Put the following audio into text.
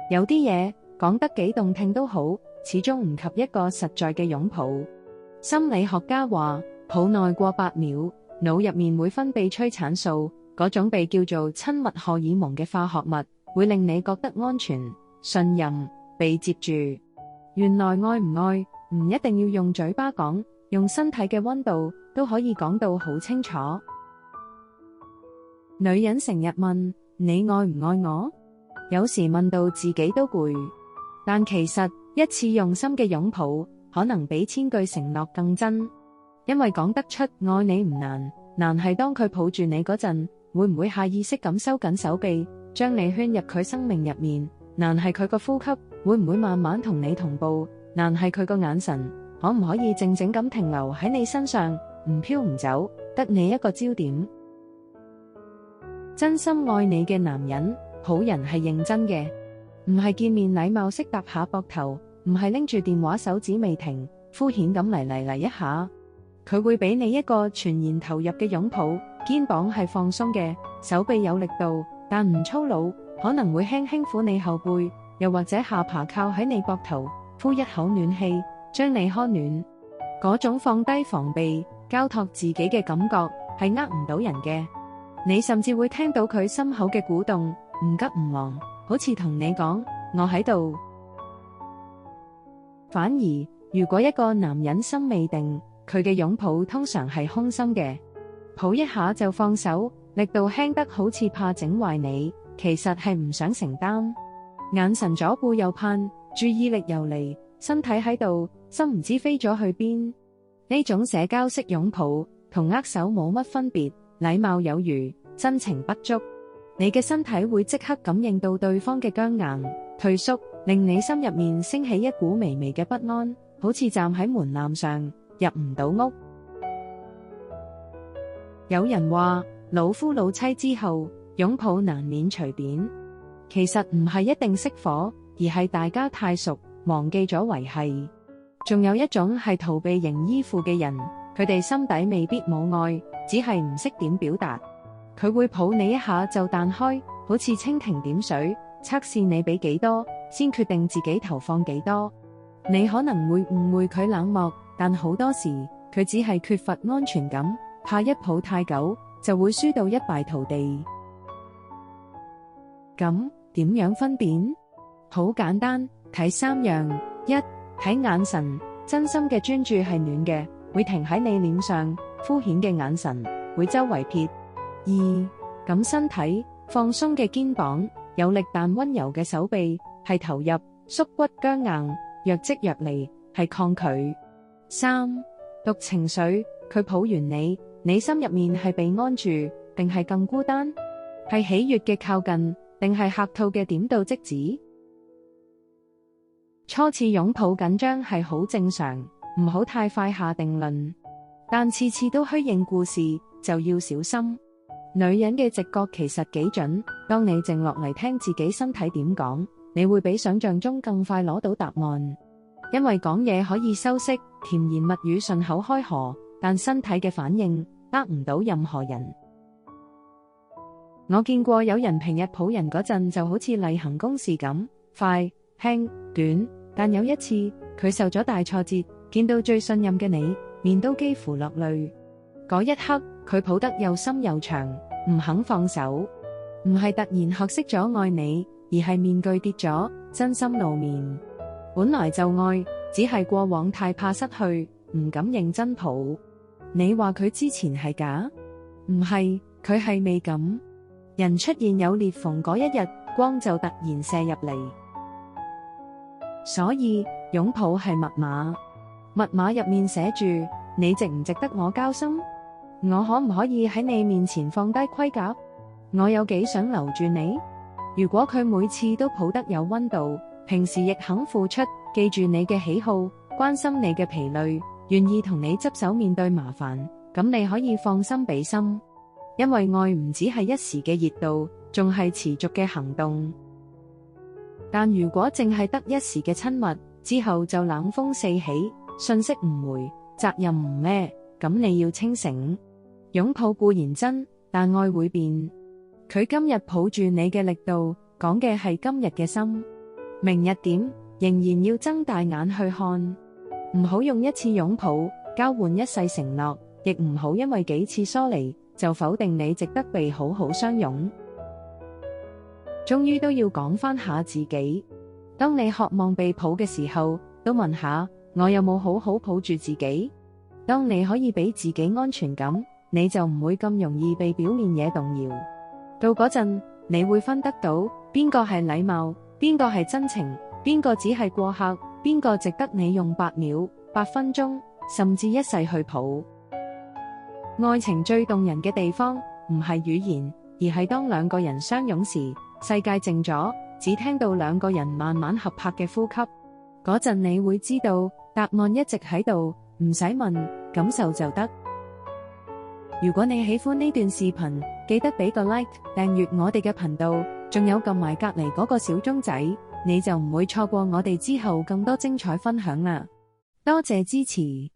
有啲嘢講得幾動聽都好，始終唔及一個實在嘅擁抱。心理學家話，抱耐過8秒，腦入面會分泌催產素，嗰種被叫做親密荷爾蒙嘅化學物，會令你覺得安全、信任、被接住。原來愛唔愛，唔一定要用嘴巴講，用身體嘅溫度都可以講到好清楚。女人成日問，你愛唔愛我？有時問到自己都攰，但其實一次用心嘅擁抱，可能比千句承諾更真。因為講得出愛你唔難，難係當佢抱住你嗰陣，會唔會下意識咁收緊手臂，將你圈入佢生命入面？難係佢個呼吸，會唔會慢慢同你同步？難係佢個眼神，可唔可以靜靜咁停留喺你身上，唔飄唔走，得你一個焦點。真心愛你嘅男人，好人係認真嘅，唔係見面禮貌式搭下膊頭，唔係拎住電話手指未停，敷衍咁嚟一下。佢會俾你一個全然投入嘅擁抱，肩膀係放鬆嘅，手臂有力度，但唔粗魯，可能會輕輕撫你後背，又或者下巴靠喺你膊頭，呼一口暖氣，將你呵暖。嗰種放低防備，交託自己嘅感覺，係呃唔到人嘅。你甚至會聽到佢心口嘅鼓動，唔急唔忙，好似同你講，我喺度。反而，如果一個男人心未定，佢嘅擁抱通常係空心嘅，抱一下就放手，力度輕得好似怕整壞你，其實係唔想承擔。眼神左顧右盼，注意力游離，身體喺度，心唔知飛咗去邊。呢種社交式擁抱同握手冇乜分別，禮貌有餘，真情不足。你嘅身體會即刻感應到對方嘅僵硬、退縮，令你心入面升起一股微微嘅不安，好似站喺門檻上，入唔到屋。有人話，老夫老妻之後，擁抱難免隨便。其實唔係一定熄火，而係大家太熟，忘記咗維繫。仲有一種係逃避型依附嘅人，佢哋心底未必冇愛，只係唔識點表達。佢會抱你一下就彈開，好似蜻蜓點水，測試你俾幾多，先決定自己投放幾多。你可能會誤會佢冷漠，但好多時佢只係缺乏安全感，怕一抱太久就會輸到一敗塗地。咁點樣分辨？好簡單，睇3樣。1. 睇眼神，真心嘅專注係暖嘅，會停喺你臉上；敷衍嘅眼神會周圍瞥。2. 咁身體，放鬆嘅肩膀，有力但溫柔嘅手臂係投入；縮骨僵硬，若即若離係抗拒。3. 讀情緒，佢抱完你，你心入面係被安住，定係更孤單？係喜悅嘅靠近，定係客套嘅點到即止？初次擁抱緊張係好正常，唔好太快下定論。但次次都虛應故事，就要小心。女人嘅直覺其實幾準，當你靜落嚟聽自己身體點講，你會比想象中更快攞到答案。因為講嘢可以修飾，甜言蜜語順口開河，但身體嘅反應呃唔到任何人。我見過有人平日抱人嗰陣就好似例行公事咁，快、輕、短，但有一次佢受咗大挫折，見到最信任嘅你，面都幾乎落淚。嗰一刻佢抱得又深又長，唔肯放手。唔係突然學識咗愛你，而係面具跌咗，真心露面。本來就愛，只係過往太怕失去，唔敢認真抱。你話佢之前係假？唔係，佢係未敢。人出現有裂縫嗰一日，光就突然射入嚟。所以擁抱係密碼，密碼入面寫住，你值唔值得我交心？我可唔可以喺你面前放低盔甲？我有幾想留住你？如果佢每次都抱得有溫度，平時亦肯付出，記住你嘅喜好，關心你嘅疲累，願意同你執手面對麻煩，咁你可以放心俾心。因為愛唔只係一時嘅熱度，仲係持續嘅行動。但如果淨係得一時嘅親密，之後就冷風四起，信息唔回，責任唔孭，咁你要清醒。擁抱固然真，但愛會變。佢今日抱住你嘅力度，講嘅係今日嘅心。明日點，仍然要睜大眼去看。唔好用一次擁抱交換一世承諾，亦唔好因為幾次疏離就否定你值得被好好相擁。終於都要講返下自己，當你渴望被抱嘅時候，都問下我有冇好好抱住自己。當你可以俾自己安全感，你就唔會咁容易被表面嘢動搖。到嗰陣，你會分得到邊個係禮貌，邊個係真情，邊個只係過客，邊個值得你用8秒、8分鐘，甚至一世去抱。愛情最動人嘅地方，唔係語言，而係當兩個人相擁時，世界靜咗，只聽到兩個人慢慢合拍嘅呼吸。嗰陣你會知道，答案一直喺度，唔使問，感受就得。如果你喜歡呢段視頻，記得俾個 like， 訂閱我哋嘅頻道，仲有撳埋隔離嗰個小鐘仔，你就唔會錯過我哋之後更多精彩分享啦。多謝支持。